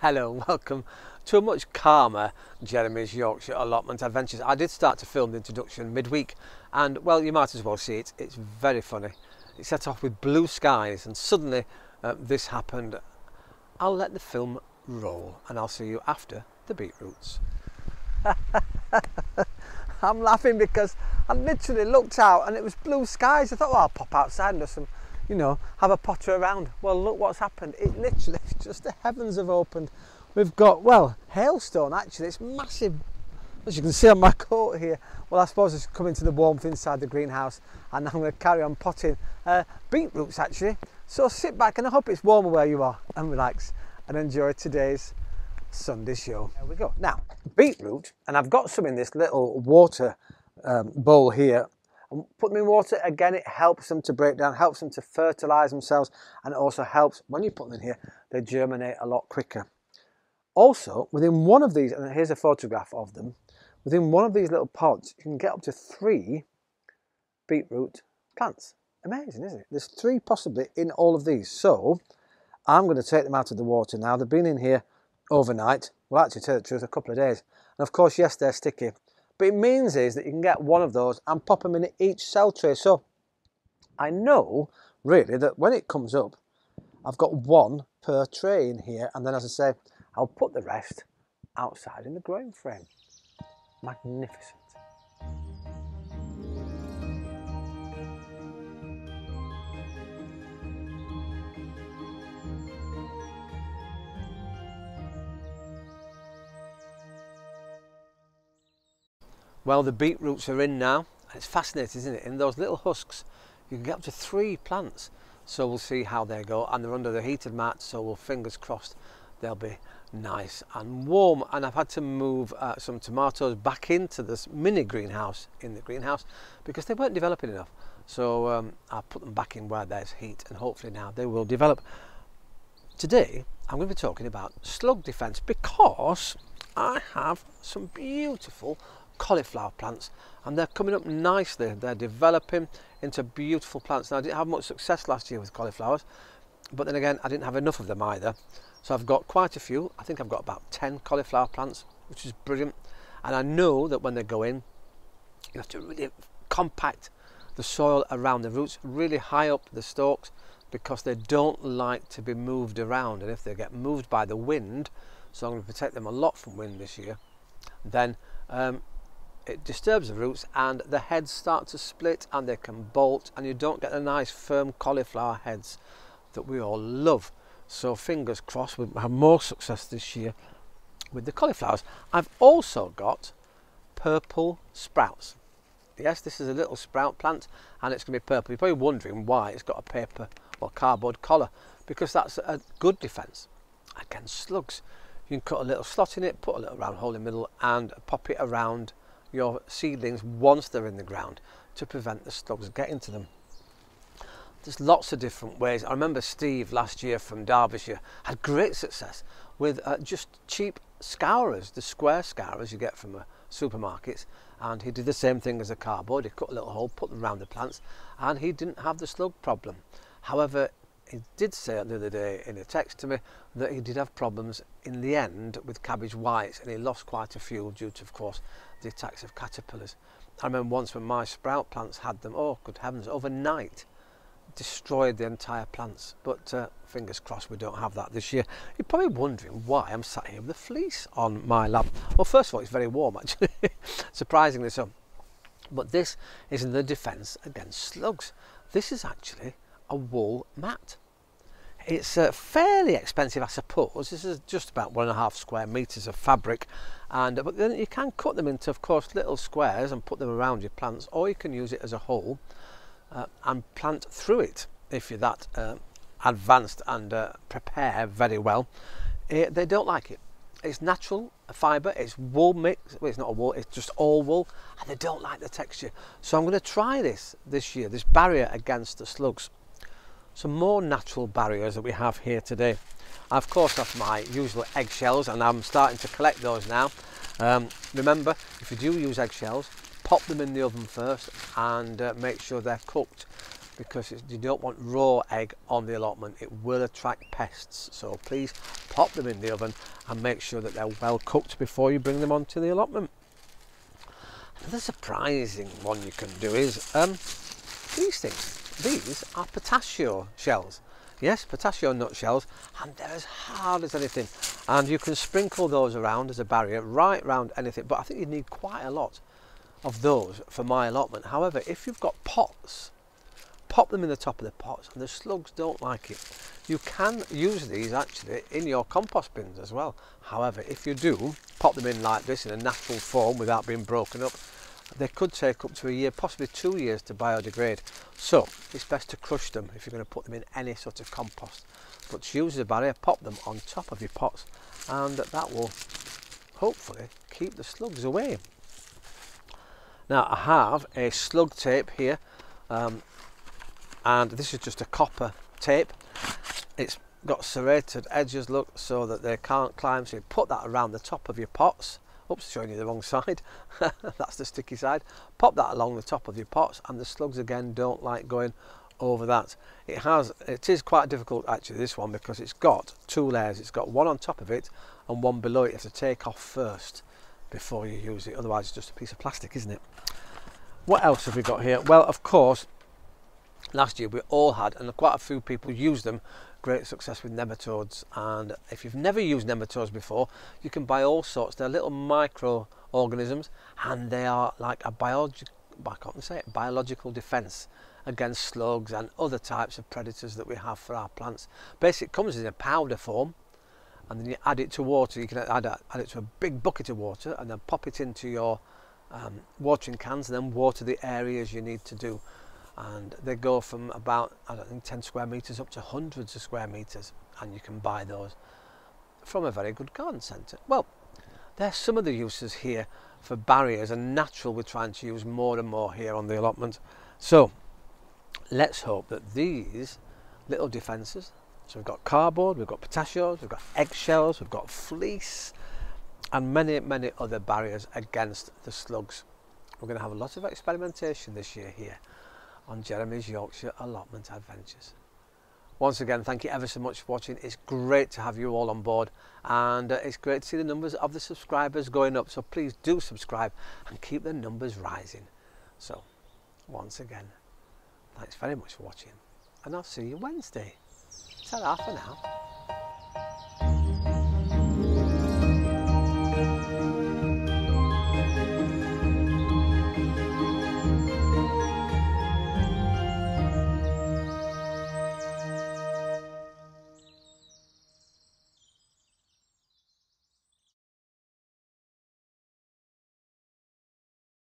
Hello, welcome to a much calmer Jeremy's Yorkshire allotment adventures. I did start to film the introduction midweek and, well, you might as well see it. It's very funny. It set off with blue skies and suddenly this happened. I'll let the film roll and I'll see you after the beetroots. I'm laughing because I literally looked out and it was blue skies. I thought, well, I'll pop outside and do some, have a potter around. Well, look what's happened. It literally, just the heavens have opened. We've got, well, hailstone actually. It's massive, as you can see on my coat here. Well, I suppose it's coming to the warmth inside the greenhouse and I'm going to carry on potting beetroots actually. So sit back and I hope it's warmer where you are and relax and enjoy today's Sunday show. There we go. Now, beetroot, and I've got some in this little water bowl here. And put them in water, again, it helps them to break down, helps them to fertilise themselves, and it also helps, when you put them in here, they germinate a lot quicker. Also, within one of these, and here's a photograph of them, within one of these little pods, you can get up to 3 beetroot plants. Amazing, isn't it? There's 3 possibly in all of these. So, I'm going to take them out of the water now. They've been in here overnight. Well, actually, to tell the truth, a couple of days. And of course, yes, they're sticky. But it means is that you can get one of those and pop them in each cell tray. So I know really that when it comes up, I've got 1 per tray in here. And then, as I say, I'll put the rest outside in the growing frame. Magnificent. Well, the beetroots are in now. It's fascinating, isn't it? In those little husks, you can get up to 3 plants. So we'll see how they go. And they're under the heated mat, so we'll fingers crossed they'll be nice and warm. And I've had to move some tomatoes back into this mini greenhouse in the greenhouse because they weren't developing enough. So I'll put them back in where there's heat and hopefully now they will develop. Today, I'm going to be talking about slug defence because I have some beautiful cauliflower plants and they're coming up nicely. They're developing into beautiful plants. Now, I didn't have much success last year with cauliflowers, but then again I didn't have enough of them either, so I've got quite a few. I think I've got about 10 cauliflower plants, which is brilliant. And I know that when they go in, you have to really compact the soil around the roots, really high up the stalks, because they don't like to be moved around. And if they get moved by the wind, so I'm going to protect them a lot from wind this year, then it disturbs the roots and the heads start to split and they can bolt and you don't get the nice firm cauliflower heads that we all love. So fingers crossed we'll have more success this year with the cauliflowers. I've also got purple sprouts. Yes, this is a little sprout plant and it's going to be purple. You're probably wondering why it's got a paper or cardboard collar, because that's a good defence against slugs. You can cut a little slot in it, put a little round hole in the middle and pop it around your seedlings once they're in the ground to prevent the slugs getting to them. There's lots of different ways. I remember Steve last year from Derbyshire had great success with just cheap scourers, the square scourers you get from supermarkets, and he did the same thing as a cardboard. He cut a little hole, put them around the plants, and he didn't have the slug problem. However, he did say the other day in a text to me that he did have problems in the end with cabbage whites and he lost quite a few due to, of course, the attacks of caterpillars. I remember once when my sprout plants had them, oh good heavens, overnight destroyed the entire plants. But fingers crossed we don't have that this year. You're probably wondering why I'm sat here with a fleece on my lap. Well, first of all, it's very warm actually, surprisingly so. But this is in the defence against slugs. This is actually a wool mat. It's fairly expensive, I suppose. This is just about 1.5 square metres of fabric, and but then you can cut them into, of course, little squares and put them around your plants, or you can use it as a hole and plant through it if you're that advanced and prepare very well. They don't like it. It's natural fibre, it's wool mix. Well, it's not a wool, it's just all wool, and they don't like the texture. So I'm going to try this year, this barrier against the slugs. Some more natural barriers that we have here today. I, of course, have my usual eggshells and I'm starting to collect those now. Remember, if you do use eggshells, pop them in the oven first and make sure they're cooked, because you don't want raw egg on the allotment. It will attract pests, so please pop them in the oven and make sure that they're well cooked before you bring them onto the allotment. Another surprising one you can do is these things. These are potassium shells. Yes, potassium nut shells, and they're as hard as anything. And you can sprinkle those around as a barrier, right around anything, but I think you need quite a lot of those for my allotment. However, if you've got pots, pop them in the top of the pots, and the slugs don't like it. You can use these actually in your compost bins as well. However, if you do pop them in like this in a natural form without being broken up, they could take up to a year, possibly 2 years to biodegrade. So it's best to crush them if you're going to put them in any sort of compost. But to use as a barrier, pop them on top of your pots, and that will hopefully keep the slugs away. Now I have a slug tape here, and this is just a copper tape. It's got serrated edges, look, so that they can't climb, so you put that around the top of your pots. Oops, showing you the wrong side. That's the sticky side. Pop that along the top of your pots, and the slugs again don't like going over that. It is quite difficult actually, this one, because it's got 2 layers. It's got one on top of it and one below it. You have to take off first before you use it, otherwise it's just a piece of plastic, isn't it? What else have we got here? Well, of course, last year we all had, and quite a few people used them, great success with nematodes. And if you've never used nematodes before, you can buy all sorts. They're little microorganisms, and they are like a biological defense against slugs and other types of predators that we have for our plants. Basically, it comes in a powder form, and then you add it to water. You can add it to a big bucket of water, and then pop it into your watering cans, and then water the areas you need to do. And they go from about, I don't think, 10 square metres up to hundreds of square metres, and you can buy those from a very good garden centre. Well, there's some of the uses here for barriers, and natural we're trying to use more and more here on the allotment. So let's hope that these little defences, so we've got cardboard, we've got potassiums, we've got eggshells, we've got fleece, and many, many other barriers against the slugs. We're going to have a lot of experimentation this year here on Jeremy's Yorkshire Allotment Adventures. Once again, thank you ever so much for watching. It's great to have you all on board, and it's great to see the numbers of the subscribers going up, so please do subscribe and keep the numbers rising. So once again, thanks very much for watching, and I'll see you Wednesday. Ta-ra for now.